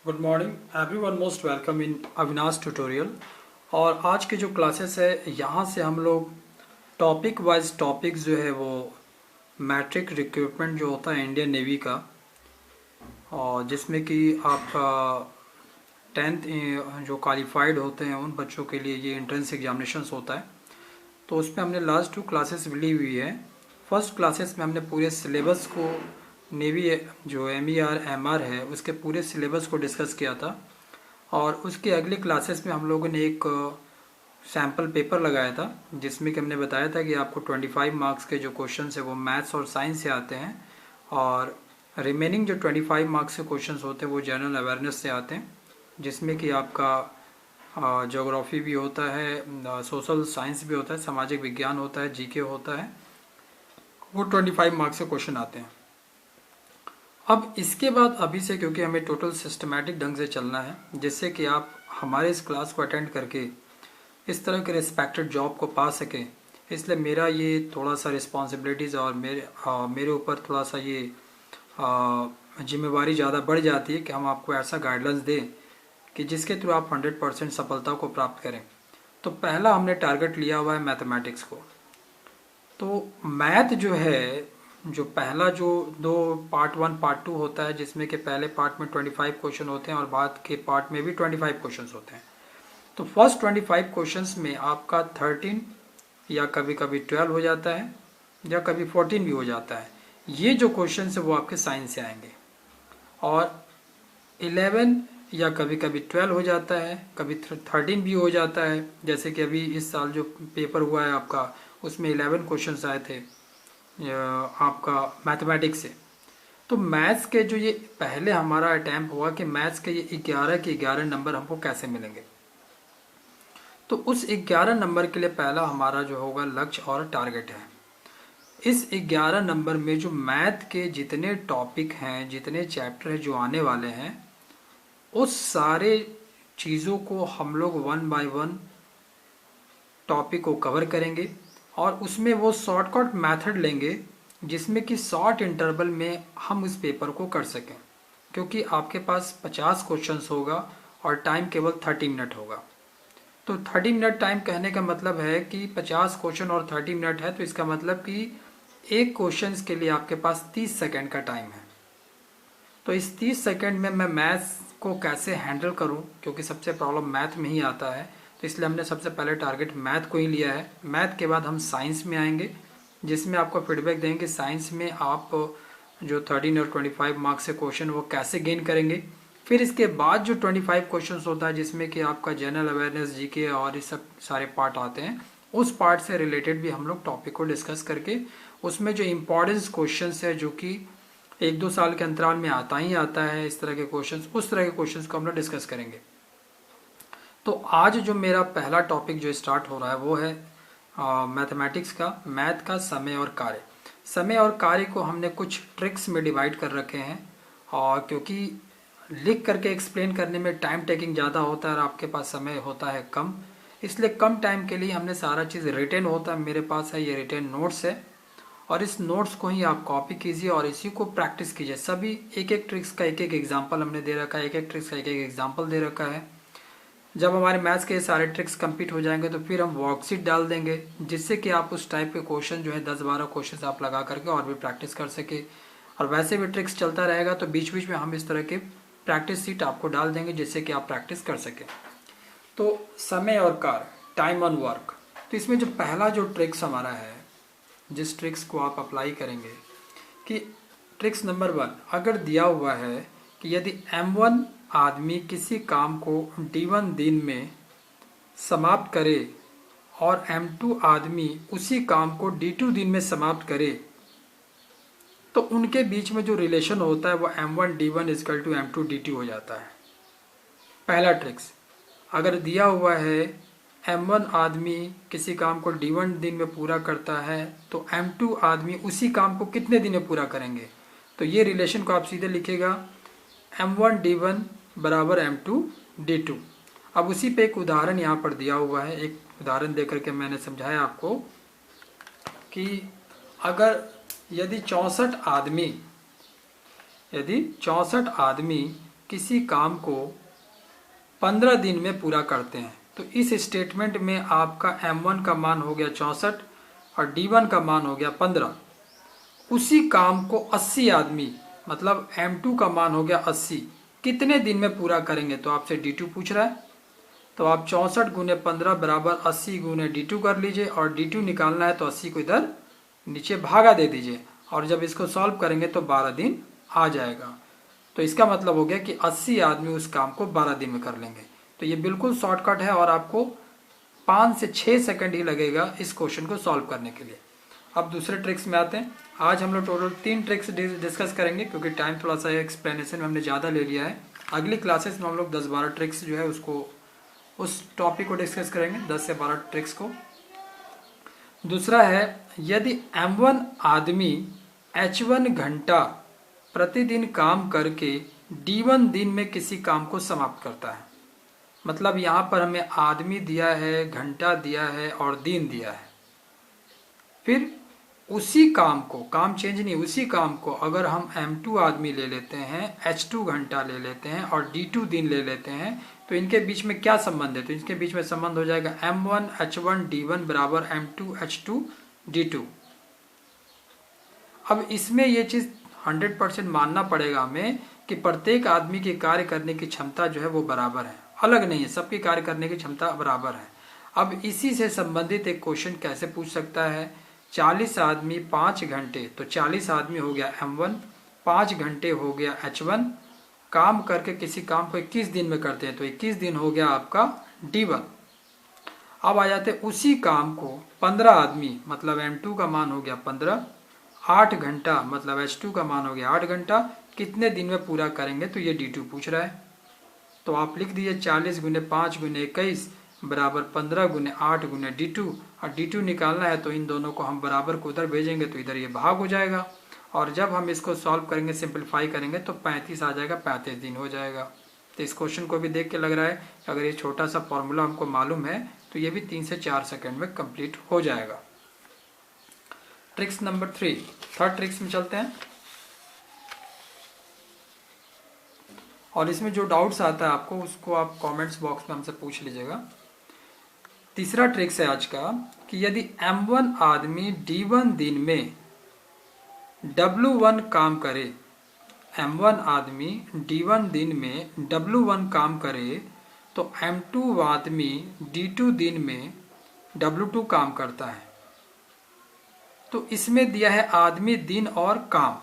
Good morning everyone, most welcome in Avinash tutorial. और आज के जो क्लासेस है यहाँ से हम लोग टॉपिक वाइज टॉपिक्स जो है वो मैट्रिक रिक्रूटमेंट जो होता है इंडियन नेवी का, और जिसमें कि आपका 10th जो क्वालिफाइड होते हैं उन बच्चों के लिए ये एंट्रेंस एग्जामिनेशंस होता है। तो उसमें हमने लास्ट 2 क्लासेस ली हुई है। फर्स्ट क्लासेस में हमने पूरे सिलेबस को नेवी जो MER MR है उसके पूरे सिलेबस को डिस्कस किया था। और उसके अगले क्लासेस में हम लोगों ने एक सैम्पल पेपर लगाया था जिसमें कि हमने बताया था कि आपको 25 मार्क्स के जो क्वेश्चंस है वो मैथ्स और साइंस से आते हैं, और रिमेनिंग जो 25 मार्क्स के क्वेश्चंस होते हैं वो जनरल अवेयरनेस से आते हैं, जिसमें कि आपका ज्योग्राफी भी होता है, सोशल साइंस भी होता है, सामाजिक विज्ञान होता है, जीके होता है। वो 25 मार्क्स के क्वेश्चन आते हैं। अब इसके बाद अभी से क्योंकि हमें टोटल सिस्टमैटिक ढंग से चलना है, जिससे कि आप हमारे इस क्लास को अटेंड करके इस तरह के रिस्पेक्टेड जॉब को पा सकें, इसलिए मेरा ये थोड़ा सा रिस्पॉन्सिबिलिटीज़ और मेरे ऊपर थोड़ा सा ये जिम्मेवारी ज़्यादा बढ़ जाती है कि हम आपको ऐसा गाइडलाइंस दें कि जिसके थ्रू आप 100% सफलता को प्राप्त करें। तो पहला हमने टारगेट लिया हुआ है मैथमेटिक्स को। तो मैथ जो है, जो पहला जो दो पार्ट 1 पार्ट 2 होता है, जिसमें कि पहले पार्ट में 25 क्वेश्चन होते हैं और बाद के पार्ट में भी 25 क्वेश्चन होते हैं। तो फर्स्ट 25 क्वेश्चंस में आपका 13 या कभी कभी 12 हो जाता है या कभी 14 भी हो जाता है। ये जो क्वेश्चन है वो आपके साइंस से आएंगे। और 11 या कभी कभी 12 हो जाता है, कभी 13 भी हो जाता है। जैसे कि अभी इस साल जो पेपर हुआ है आपका, उसमें 11 क्वेश्चंस आए थे आपका मैथमेटिक्स से। तो मैथ्स के जो ये पहले हमारा अटैम्प्ट हुआ कि मैथ्स के ये 11 के 11 नंबर हमको कैसे मिलेंगे। तो उस 11 नंबर के लिए पहला हमारा जो होगा लक्ष्य और टारगेट है। इस 11 नंबर में जो मैथ के जितने टॉपिक हैं, जितने चैप्टर हैं जो आने वाले हैं, उस सारे चीज़ों को हम लोग 1 बाय 1 टॉपिक को कवर करेंगे। और उसमें वो शॉर्टकट मेथड लेंगे जिसमें कि शॉर्ट इंटरवल में हम इस पेपर को कर सकें, क्योंकि आपके पास 50 क्वेश्चंस होगा और टाइम केवल 30 मिनट होगा। तो 30 मिनट टाइम कहने का मतलब है कि 50 क्वेश्चन और 30 मिनट है, तो इसका मतलब कि एक क्वेश्चन के लिए आपके पास 30 सेकेंड का टाइम है। तो इस 30 सेकेंड में मैं मैथ्स को कैसे हैंडल करूं, क्योंकि सबसे प्रॉब्लम मैथ में ही आता है, तो इसलिए हमने सबसे पहले टारगेट मैथ को ही लिया है। मैथ के बाद हम साइंस में आएंगे, जिसमें आपको फीडबैक देंगे साइंस में आप जो 13 और 25 मार्क्स से क्वेश्चन वो कैसे गेन करेंगे। फिर इसके बाद जो 25 क्वेश्चन होता है जिसमें कि आपका जनरल अवेयरनेस, जीके और ये सब सारे पार्ट आते हैं, उस पार्ट से रिलेटेड भी हम लोग टॉपिक को डिस्कस करके उसमें जो इम्पोर्टेंस क्वेश्चन है, जो कि 1-2 साल के अंतराल में आता ही आता है इस तरह के क्वेश्चन, उस तरह के क्वेश्चन को हम लोग डिस्कस करेंगे। तो आज जो मेरा पहला टॉपिक जो स्टार्ट हो रहा है वो है मैथमेटिक्स का, मैथ का समय और कार्य। समय और कार्य को हमने कुछ ट्रिक्स में डिवाइड कर रखे हैं, और क्योंकि लिख करके एक्सप्लेन करने में टाइम टेकिंग ज़्यादा होता है और आपके पास समय होता है कम, इसलिए कम टाइम के लिए हमने सारा चीज़ रिटेन होता है। मेरे पास है ये रिटेन नोट्स है, और इस नोट्स को ही आप कॉपी कीजिए और इसी को प्रैक्टिस कीजिए। सभी एक एक ट्रिक्स का एक एक एग्जाम्पल हमने दे रखा है, एक एक ट्रिक्स का एक एक एग्जाम्पल दे रखा है। जब हमारे मैथ्स के सारे ट्रिक्स कंप्लीट हो जाएंगे तो फिर हम वर्कशीट डाल देंगे, जिससे कि आप उस टाइप के क्वेश्चन जो है 10-12 क्वेश्चन आप लगा करके और भी प्रैक्टिस कर सके। और वैसे भी ट्रिक्स चलता रहेगा, तो बीच बीच में हम इस तरह के प्रैक्टिस सीट आपको डाल देंगे जिससे कि आप प्रैक्टिस कर सकें। तो समय और कार्य, टाइम ऑन वर्क। तो इसमें जो पहला जो ट्रिक्स हमारा है, जिस ट्रिक्स को आप अप्लाई करेंगे कि ट्रिक्स नंबर 1, अगर दिया हुआ है कि यदि M1 आदमी किसी काम को D1 दिन में समाप्त करे और M2 आदमी उसी काम को D2 दिन में समाप्त करे, तो उनके बीच में जो रिलेशन होता है वो M1 D1 equal to M2 D2 हो जाता है। पहला ट्रिक्स, अगर दिया हुआ है M1 आदमी किसी काम को D1 दिन में पूरा करता है तो M2 आदमी उसी काम को कितने दिन में पूरा करेंगे, तो ये रिलेशन को आप सीधे लिखेगा M1 D1 बराबर M2 D2। अब उसी पे एक उदाहरण यहाँ पर दिया हुआ है, एक उदाहरण दे करके मैंने समझाया आपको कि अगर यदि 64 आदमी किसी काम को 15 दिन में पूरा करते हैं, तो इस स्टेटमेंट में आपका M1 का मान हो गया 64 और D1 का मान हो गया 15। उसी काम को 80 आदमी मतलब M2 का मान हो गया 80 कितने दिन में पूरा करेंगे, तो आपसे D2 पूछ रहा है। तो आप 64 गुने 15 बराबर 80 गुने D2 कर लीजिए और D2 निकालना है तो 80 को इधर नीचे भागा दे दीजिए और जब इसको सॉल्व करेंगे तो 12 दिन आ जाएगा। तो इसका मतलब हो गया कि 80 आदमी उस काम को 12 दिन में कर लेंगे। तो ये बिल्कुल शॉर्टकट है और आपको 5 से 6 सेकंड ही लगेगा इस क्वेश्चन को सॉल्व करने के लिए। अब दूसरे ट्रिक्स में आते हैं। आज हम लोग टोटल 3 ट्रिक्स डिस्कस करेंगे क्योंकि टाइम थोड़ा सा एक्सप्लेनेशन में हमने ज़्यादा ले लिया है। अगली क्लासेस में हम लोग 10-12 ट्रिक्स जो है उसको उस टॉपिक को डिस्कस करेंगे, 10 से 12 ट्रिक्स को। दूसरा है, यदि M1 आदमी H1 घंटा प्रतिदिन काम करके D1 दिन में किसी काम को समाप्त करता है। मतलब यहाँ पर हमें आदमी दिया है, घंटा दिया है और दिन दिया है। फिर उसी काम को, काम चेंज नहीं, उसी काम को अगर हम M2 आदमी ले लेते हैं, H2 घंटा ले लेते हैं और D2 दिन ले लेते हैं तो इनके बीच में क्या संबंध है, तो इनके बीच में संबंध हो जाएगा M1 H1 D1 बराबर M2 H2 D2। अब इसमें ये चीज़ 100% मानना पड़ेगा हमें कि प्रत्येक आदमी की कार्य करने की क्षमता जो है वो बराबर है, अलग नहीं है, सबकी कार्य करने की क्षमता बराबर है। अब इसी से संबंधित एक क्वेश्चन कैसे पूछ सकता है, 40 आदमी 5 घंटे, तो 40 आदमी हो गया M1, 5 घंटे हो गया H1, काम करके किसी काम को 21 दिन में करते हैं तो 21 दिन हो गया आपका D1। अब आ जाते उसी काम को 15 आदमी मतलब M2 का मान हो गया 15, 8 घंटा मतलब H2 का मान हो गया 8 घंटा, कितने दिन में पूरा करेंगे, तो ये D2 पूछ रहा है। तो आप लिख दीजिए 40 गुने 5 गुने 21 बराबर 15 गुने 8 गुने D2, और D2 निकालना है तो इन दोनों को हम बराबर को उधर भेजेंगे तो इधर ये भाग हो जाएगा और जब हम इसको सॉल्व करेंगे, सिंपलीफाई करेंगे तो 35 आ जाएगा, 35 दिन हो जाएगा। तो इस क्वेश्चन को भी देख के लग रहा है कि अगर ये छोटा सा फॉर्मूला हमको मालूम है तो ये भी 3 से 4 सेकंड में कंप्लीट हो जाएगा। ट्रिक्स नंबर 3, थर्ड ट्रिक्स में चलते हैं और इसमें जो डाउट्स आता है आपको उसको आप कमेंट्स बॉक्स में हमसे पूछ लीजिएगा। तीसरा ट्रिक्स है आज का कि यदि M1 आदमी D1 दिन में W1 काम करे, M1 आदमी D1 दिन में W1 काम करे तो M2 आदमी D2 दिन में W2 काम करता है। तो इसमें दिया है आदमी, दिन और काम।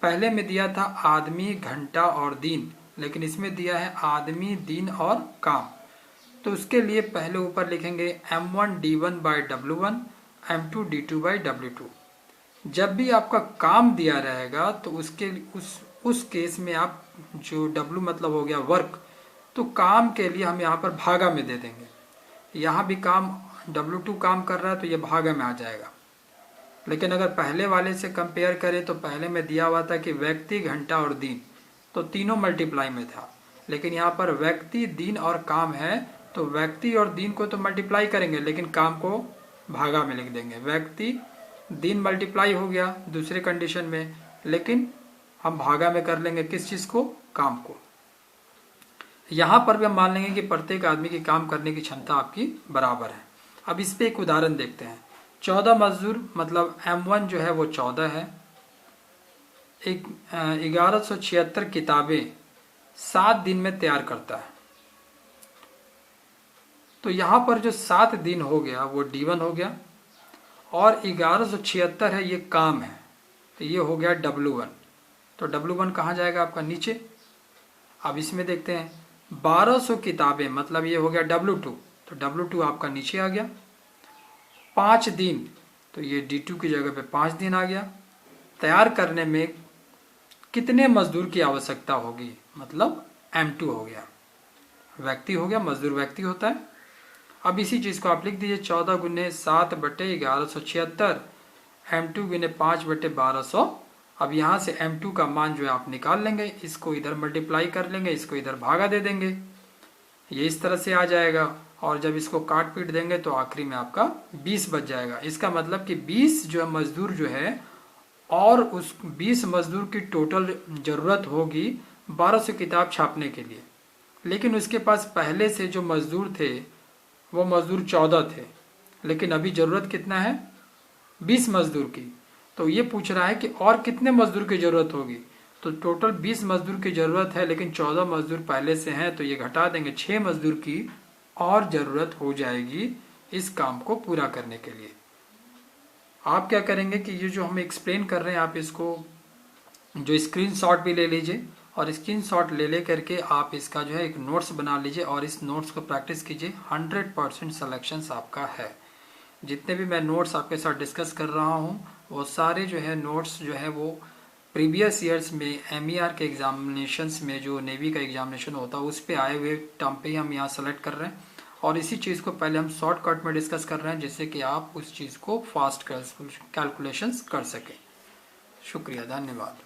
पहले में दिया था आदमी, घंटा और दिन, लेकिन इसमें दिया है आदमी, दिन और काम। तो उसके लिए पहले ऊपर लिखेंगे M1 D1 by W1, M2 D2 by W2। जब भी आपका काम दिया रहेगा तो उसके उस केस में आप जो W मतलब हो गया वर्क, तो काम के लिए हम यहाँ पर भागा में दे देंगे। यहाँ भी काम W2 काम कर रहा है तो ये भागा में आ जाएगा। लेकिन अगर पहले वाले से कंपेयर करें तो पहले में दिया हुआ था कि व्यक्ति, घंटा और दिन, तो तीनों मल्टीप्लाई में था। लेकिन यहाँ पर व्यक्ति, दिन और काम है तो व्यक्ति और दिन को तो मल्टीप्लाई करेंगे लेकिन काम को भागा में लिख देंगे। व्यक्ति, दिन मल्टीप्लाई हो गया दूसरे कंडीशन में, लेकिन हम भागा में कर लेंगे किस चीज़ को, काम को। यहाँ पर भी हम मान लेंगे कि प्रत्येक आदमी की काम करने की क्षमता आपकी बराबर है। अब इस पे एक उदाहरण देखते हैं। 14 मजदूर मतलब M1 जो है वो 14 है, 1176 किताबें 7 दिन में तैयार करता है। तो यहाँ पर जो 7 दिन हो गया वो D1 हो गया और 1176 है ये काम है तो ये हो गया W1। तो W1 कहाँ जाएगा आपका, नीचे। अब इसमें देखते हैं 1200 किताबें मतलब ये हो गया W2, तो W2 आपका नीचे आ गया। 5 दिन तो ये D2 की जगह पे 5 दिन आ गया। तैयार करने में कितने मजदूर की आवश्यकता होगी, मतलब M2 हो गया, व्यक्ति हो गया, मजदूर व्यक्ति होता है। अब इसी चीज़ को आप लिख दीजिए 14 गुने 7 बटे 1176, M2 गुने 5 बटे 1200। अब यहाँ से M2 का मान जो है आप निकाल लेंगे, इसको इधर मल्टीप्लाई कर लेंगे, इसको इधर भागा दे देंगे, ये इस तरह से आ जाएगा। और जब इसको काट पीट देंगे तो आखिरी में आपका 20 बच जाएगा। इसका मतलब कि 20 जो है मजदूर जो है और उस 20 मजदूर की टोटल ज़रूरत होगी 1200 किताब छापने के लिए, लेकिन उसके पास पहले से जो मजदूर थे वो मजदूर 14 थे, लेकिन अभी ज़रूरत कितना है, 20 मजदूर की। तो ये पूछ रहा है कि और कितने मजदूर की ज़रूरत होगी। तो टोटल 20 मजदूर की ज़रूरत है, लेकिन 14 मजदूर पहले से हैं, तो ये घटा देंगे, 6 मजदूर की और ज़रूरत हो जाएगी इस काम को पूरा करने के लिए। आप क्या करेंगे कि ये जो हम एक्सप्लेन कर रहे हैं, आप इसको जो स्क्रीनशॉट भी ले लीजिए, और स्क्रीनशॉट ले करके आप इसका जो है एक नोट्स बना लीजिए और इस नोट्स को प्रैक्टिस कीजिए। 100% सिलेक्शंस आपका है। जितने भी मैं नोट्स आपके साथ डिस्कस कर रहा हूँ वो सारे जो है नोट्स जो है वो प्रीवियस ईयर्स में MER के एग्जामिनेशंस में जो नेवी का एग्जामिनेशन होता है उस पे आए हुए टर्म पे ही हम यहाँ सेलेक्ट कर रहे हैं, और इसी चीज़ को पहले हम शॉर्टकट में डिस्कस कर रहे हैं जिससे कि आप उस चीज़ को फास्ट कैलकुलेशंस कर सकें। शुक्रिया, धन्यवाद।